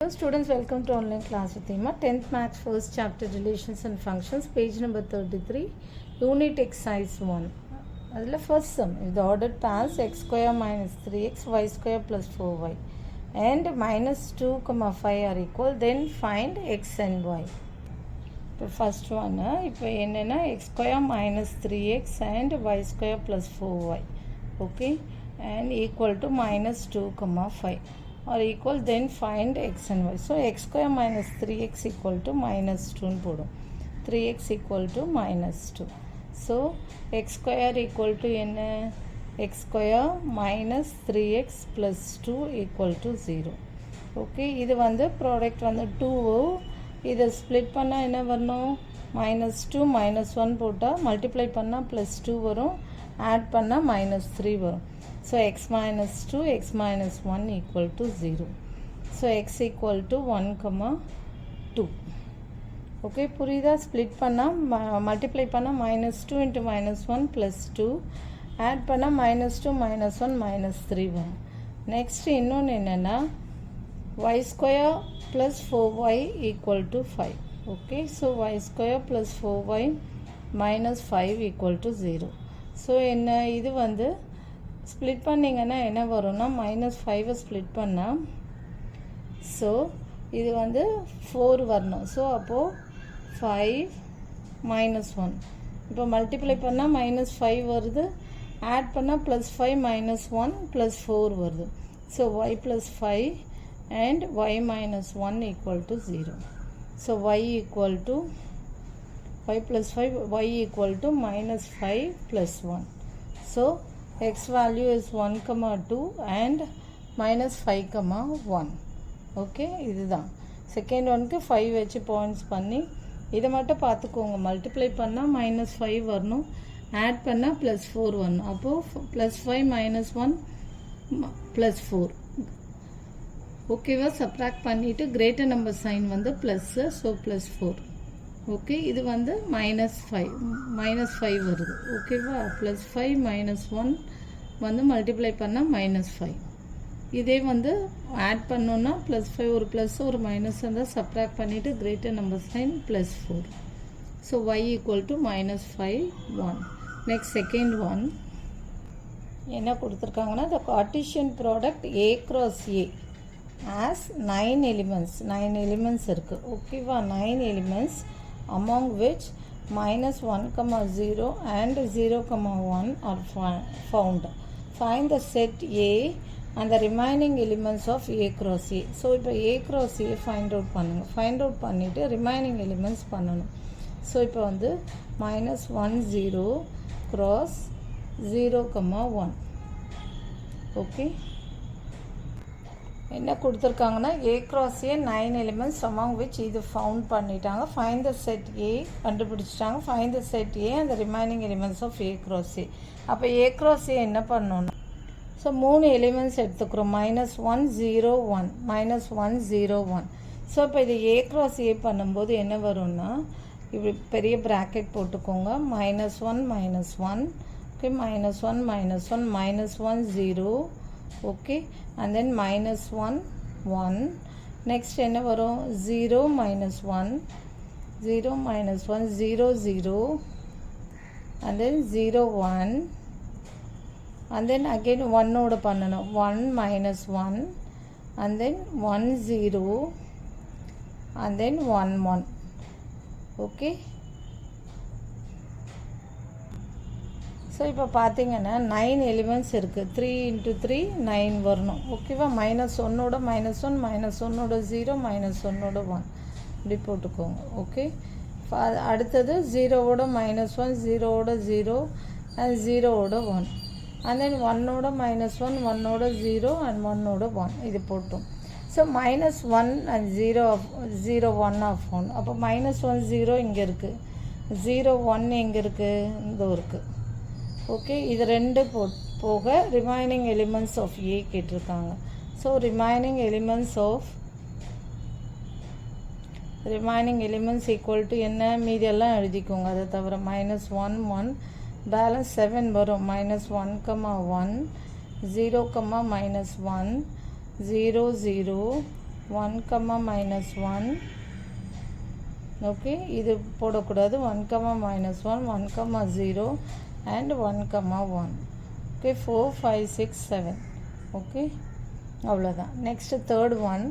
Hello students, welcome to online class with Emma. 10th Maths first chapter relations and functions, page number 33, unit exercise 1. Adla first sum, if the ordered pass x square minus 3x y square plus 4y and minus 2, 5 are equal, then find x and y. The first one, இப்போ என்னன்னா x square minus 3x and y square plus 4y, okay, and equal to minus 2, 5 or equal, then find x and y. So x square minus 3x equal to minus 2 போடும். 3x equal to minus 2. So x square equal to என்ன? X square minus 3x plus 2 equal to 0. Okay, இது வந்து product வந்து 2. இதை split பண்ணா என்ன வரணும்? minus 2 minus 1 போட்டா multiply பண்ணா plus 2 வரும், add பண்ணா minus 3 வரும். So x minus 2, x minus 1 equal to 0. So x equal to 1, 2. Okay, புரியுதா? split பண்ணா multiply பண்ணா minus 2 into minus 1 plus 2, add பண்ணா minus 2 minus 1 minus 3 வரும். Next இன்னொன்று என்னன்னா y square plus 4y equal to 5. Okay, so y square plus 4y minus 5 equal to 0. So என்ன இது வந்து ஸ்ப்ளிட் பண்ணிங்கன்னா என்ன வரும்னா மைனஸ் 5 ஸ்ப்ளிட் பண்ணால் ஸோ இது வந்து 4 வரணும். ஸோ அப்போது 5 minus 1 இப்போ மல்டிப்ளை பண்ணால் minus 5 வருது, ஆட் பண்ணால் +5 minus 1 + 4 வருது. So y plus 5 and y minus 1 equal to 0. So y equal to y plus 5, y equal to minus 5 plus 1. So x value is 1, 2 and minus 5, 1. Okay, இதுதான் second ஒன்க்கு 5 வச்சு points பண்ணி இதை மட்டும் பார்த்துக்கோங்க. Multiply பண்ணால் minus 5 வரணும், add பண்ணால் +4 வரணும். அப்போது +5 minus 1 +4. ஓகேவா? சப்ராக்ட் பண்ணிவிட்டு கிரேட்டர் நம்பர் சைன் வந்து ப்ளஸ்ஸு, ஸோ +4. ஓகே, இது வந்து -5 வருது. ஓகேவா? +5 minus 1 வந்து மல்டிப்ளை பண்ணால் -5. இதே வந்து ஆட் பண்ணோன்னா +5 ஒரு ப்ளஸ் ஒரு மைனஸ் இருந்தால் சப்ராக்ட் பண்ணிவிட்டு greater number sign +4. So y equal to -5, 1. Next second one என்ன கொடுத்துருக்காங்கன்னா the Cartesian product a cross a has 9 elements இருக்குது. ஓகேவா? 9 elements among which minus 1, 0 and 0, 1 are found. Find the set A and the remaining elements of A cross A. So இப்போ A cross A find out பண்ணுங்க. find out பண்ணிட்டு remaining elements பண்ணணும். So இப்போ வந்து minus 1, 0 cross 0, 1. Okay, என்ன கொடுத்துருக்காங்கன்னா A cross A 9 elements among which இது found பண்ணிட்டாங்க. find the set A கண்டுபிடிச்சிட்டாங்க. find the set A and the remaining elements of A cross A. அப்போ A cross A என்ன பண்ணணும்னா ஸோ 3 எலிமெண்ட்ஸ் எடுத்துக்கிறோம். -1, 0, 1 -1, 0, 1. So இப்போ இது A cross A பண்ணும்போது என்ன வரும்னா இப்படி பெரிய ப்ராக்கெட் போட்டுக்கோங்க. -1, -1, okay, -1, -1, -1, 0, okay, and then -1, 1. next என்ன வரும்? 0, -1, 0, -1, 0, 0, and then 0, 1, and then again 1 ஓட பண்ணணும். 1, -1, and then 1, 0, and then 1, 1. okay, so இப்போ பார்த்தீங்கன்னா 9 எலிமெண்ட்ஸ் இருக்குது. 3 into 3 9 வரணும். ஓகேவா? -1ஓட -1, -1ஓட 0, -1ஓட 1 இப்படி போட்டுக்கோங்க. ஓகே, அடுத்தது 0ஓட -1, 0ஓட 0 and 0ஓட 1, and then 1ஓட -1, 1ஓட 0 and 1ஓட 1 இது போட்டோம். So -1 and 0, 1 of 1. அப்போ -1, 0 இங்கே இருக்குது, 0, 1 எங்கே இருக்குது? இங்கே இருக்குது. ஓகே, இது ரெண்டு போக ரிமைனிங் எலிமெண்ட்ஸ் ஆஃப் ஏ கேட்டிருக்காங்க. So remaining elements equal to என்ன? மீதியெல்லாம் எழுதிக்கோங்க. அதை தவிர -1, 1 பேலன்ஸ் 7 வரும். -1, 1, 0, -1, 0, 0, 1, -1. ஓகே, இது போடக்கூடாது. 1, -1, 1, 0 and 1, 1. ஓகே, 4, 5, 6, 7. ஓகே, அவ்வளோதான். நெக்ஸ்ட்டு தேர்ட் ஒன்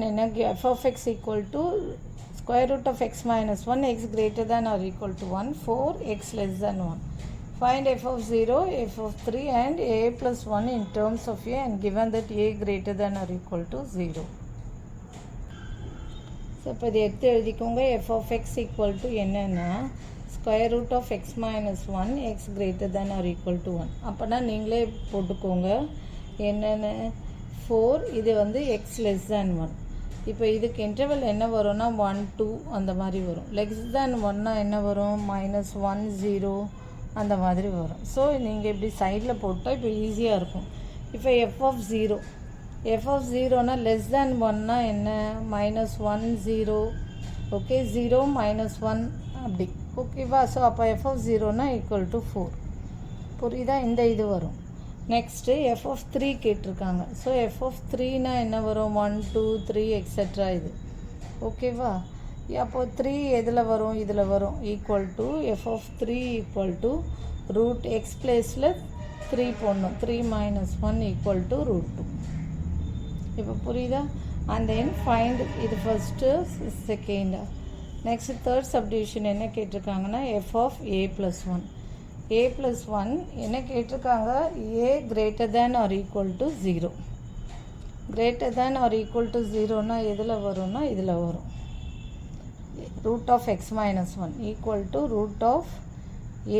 என்ன, f of x equal to square root of x minus 1, x greater than or equal to 1, 4, x less than 1. Find f of 0, f of 3 and a plus 1 in terms of a and given that a greater than or equal to 0. So இப்போ இது எடுத்து எழுதிக்கோங்க. f of x equal to என்னென்னா square root of x minus 1, x greater than or equal to 1. அப்போனா நீங்களே போட்டுக்கோங்க என்னென்னு. 4 இது வந்து x less than 1. இப்போ இதுக்கு இன்டர்வல் என்ன வரும்னா 1, 2 அந்த மாதிரி வரும். லெஸ் தேன் 1னா என்ன வரும், -1, 0 அந்த மாதிரி வரும். ஸோ நீங்கள் இப்படி சைடில் போட்டால் இப்போ ஈஸியாக இருக்கும். இப்போ f of 0னா லெஸ் தேன் 1னா என்ன, -1, 0. ஓகே, 0, -1 அப்படி. ஓகேவா? ஸோ அப்போ f of 0னா ஈக்குவல் டு 4. புரியுதா? இந்த இது வரும். நெக்ஸ்ட்டு f of 3 கேட்டிருக்காங்க. ஸோ f of 3னா என்ன வரும், 1, 2, 3 எக்ஸட்ரா இது. ஓகேவா? அப்போ 3 எதில் வரும், இதில் வரும். Equal to f of 3 equal to root x பிளேஸில் 3 போடணும். 3 - 1 ஈக்குவல் டு √2. இப்போ புரியுதா? அண்ட் தென் ஃபைண்ட் இது first, second. Next third subdivision என்ன கேட்டிருக்காங்கன்னா f of a plus 1. a plus 1 என்ன கேட்டிருக்காங்க, a greater than or equal to 0. greater than or equal to 0னா எதில் வரும்னா இதில் வரும். root of x minus 1 equal to root of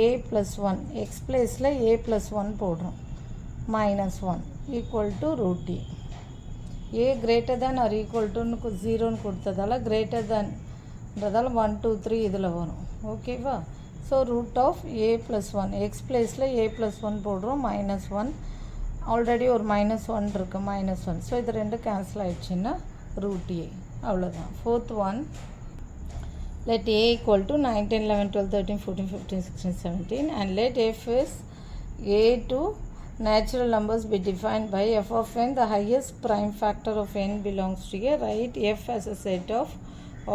a plus 1. x பிளேஸில் a plus 1 போடுறோம். -1 equal to root a. a greater than or equal to 0ன்னு கொடுத்ததால greater thanன்றதால 1, 2, 3 இதில் வரும். ஓகேவா? So root of a plus 1, x பிளேஸில் a plus 1 போடுறோம். -1 already ஒரு -1 இருக்குது, -1. So இது ரெண்டு கேன்சல் ஆகிடுச்சின்னா ரூட் a. அவ்வளோதான். Fourth one, let a equal to 9, 10, 11, 12, 13, 14, 15, 16, 17 and let f is a to natural numbers be defined by f of n, the highest prime factor of n belongs to a. Write f as a set of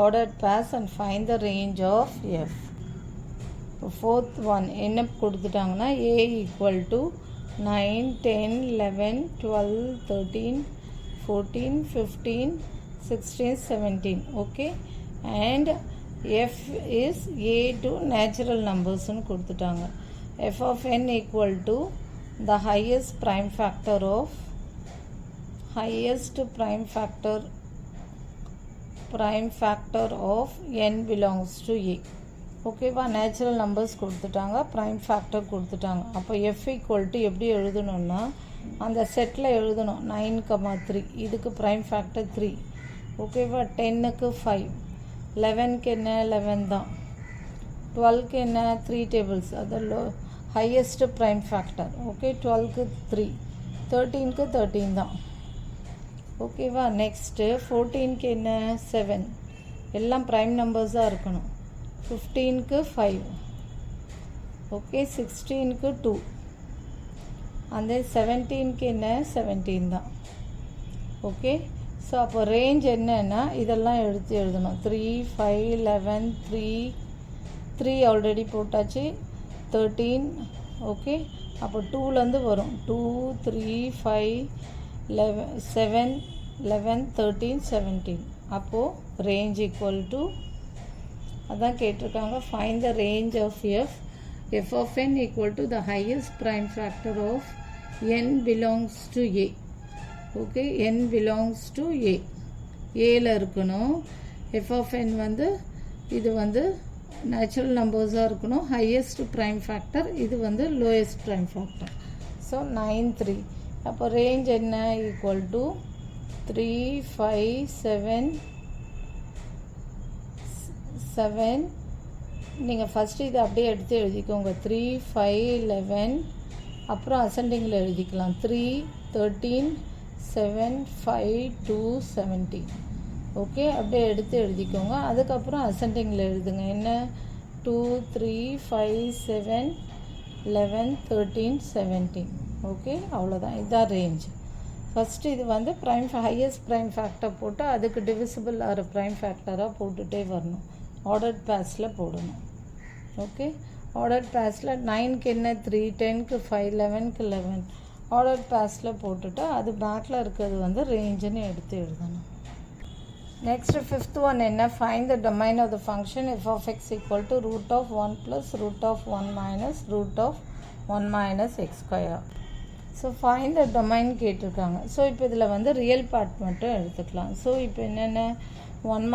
ordered pairs and find the range of f. Fourth one என்ன கொடுத்துட்டாங்கன்னா a equal to 9, 10, 11, 12, 13, 14, 15, 16, 17. Okay, and f is a to natural numbersன்னு கொடுத்துட்டாங்க. f of n equal to the highest prime factor of n belongs to a. ஓகேவா? Natural numbers கொடுத்துட்டாங்க, prime factor கொடுத்துட்டாங்க. அப்போ F equal to எப்படி எழுதணும்னா அந்த settle எழுதணும். 9, 3 இதுக்கு ப்ரைம் ஃபேக்டர் 3. ஓகேவா? 10க்கு 5, 11க்கு என்ன 11 தான், 12க்கு என்ன 3 டேபிள்ஸ், அது ஹையஸ்ட்டு ப்ரைம் ஃபேக்டர். ஓகே, 12க்கு 3, 13க்கு 13 தான். ஓகேவா? நெக்ஸ்ட்டு 14க்கு என்ன 7, எல்லாம் ப்ரைம் நம்பர்ஸாக இருக்கணும். 15க்கு 5. ஓகே, 16க்கு 2 அந்த 17க்கு என்ன 17 தான். ஓகே, ஸோ அப்போ ரேஞ்ச் என்னன்னா இதெல்லாம் எடுத்து எழுதணும். 3, 5, 11, 3 ஆல்ரெடி போட்டாச்சு, 13. ஓகே, அப்போ 2லேருந்து வரும். 2, 3, 5, 11, 7, 11, 13, 17. அப்போது ரேஞ்ச் ஈக்குவல் டு அதான் கேட்டிருக்காங்க. Find the range of f of n equal to the highest prime factor of n belongs to a. Okay, n belongs to a. ஏல இருக்கணும். f of n வந்து இது வந்து நேச்சுரல் நம்பர்ஸாக இருக்கணும். ஹையஸ்ட் ப்ரைம் ஃபேக்டர், இது வந்து லோயஸ்ட் ப்ரைம் ஃபேக்டர். ஸோ 9, 3. அப்போ range என்ன ஈக்குவல் டு 3, 5, 7. நீங்கள் ஃபஸ்ட்டு இதை அப்படியே எடுத்து எழுதிக்கோங்க. 3, 5, 11 அப்புறம் அசெண்டிங்கில் எழுதிக்கலாம். 3, 13, 7, 5, 2, 17. ஓகே, அப்படியே எடுத்து எழுதிக்கோங்க. அதுக்கப்புறம் அசெண்டிங்கில் எழுதுங்க. என்ன 2, 3, 5, 7, 11, 13, 17. ஓகே, அவ்வளோதான். இதுதான் ரேஞ்ச். ஃபஸ்ட்டு இது வந்து ஹையஸ்ட் ப்ரைம் ஃபேக்டர் போட்டு அதுக்கு டிவிசிபிள் ஆகிற ப்ரைம் ஃபேக்டராக போட்டுகிட்டே வரணும். ஆர்டர்ட் பேஸில் போடணும். ஓகே, ஆர்டர்ட் பேஸில் 9க்கு என்ன 3, 10க்கு 5, 11க்கு 11 ஆர்டர்ட் பேஸில் போட்டுட்டு அது பேக்கில் இருக்கிறது வந்து ரேஞ்சுன்னு எடுத்து எழுதணும். நெக்ஸ்ட் ஃபிஃப்த் ஒன் என்ன, find the domain of the function f of x equal to √1 + √1 - √1 - x². So find the domain கேட்டிருக்காங்க. ஸோ இப்போ இதில் வந்து ரியல் பார்ட் மட்டும் எடுத்துக்கலாம். ஸோ இப்போ என்னென்ன 1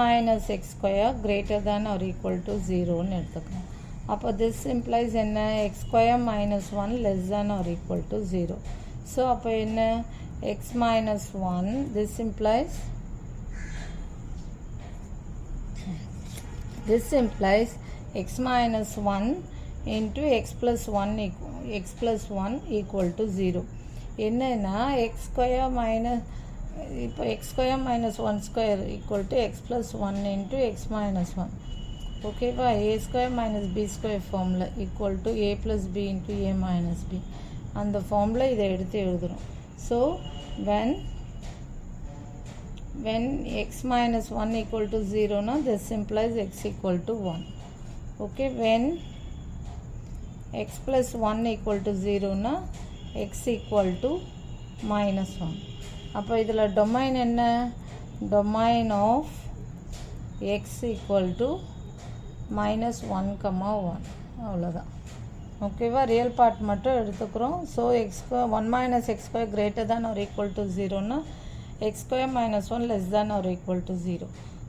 - x² greater than or equal to 0ன்னு எடுத்துக்கலாம். அப்போ திஸ் இம்ப்ளைஸ் என்ன, x² - 1 less than or equal to 0. So அப்போ என்ன, x - 1 this implies x - 1 into x plus 1 equal to 0. என்னன்னா x² இப்போ x² - 1² equal to x plus 1 into x minus 1. ஓகேவா, a² - b² ஃபார்மில் equal to a plus b into a minus b அந்த ஃபார்மில் இதை எடுத்து எழுதுகிறோம். So when x minus 1 equal to 0 na, this implies x equal to 1. Okay, when x plus 1 equal to 0 na, x equal to minus 1. அப்போ இதில் domain என்ன, domain of x equal to -1, 1 அவ்வளோதான். ஓகேவா, ரியல் பார்ட் மட்டும் எடுத்துக்கிறோம். So x1 - x² greater than or equal to 0னா x² - 1 less than or equal to 0.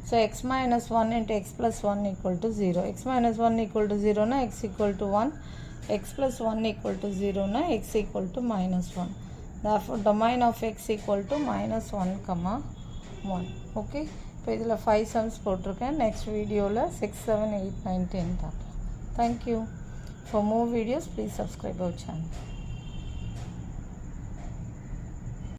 So x minus 1 into x plus 1 equal to 0. X minus 1 equal to 0 na, x equal to 1. X plus 1 equal to 0 na, x equal to minus 1. Therefore domain of x equal to -1, 1. Okay, இப்போ இதில் 5 sums போட்டிருக்கேன். Next வீடியோவில் 6, 7, 8, 9, 10 பார்க்கலாம். Thank you. For more videos, please subscribe our channel.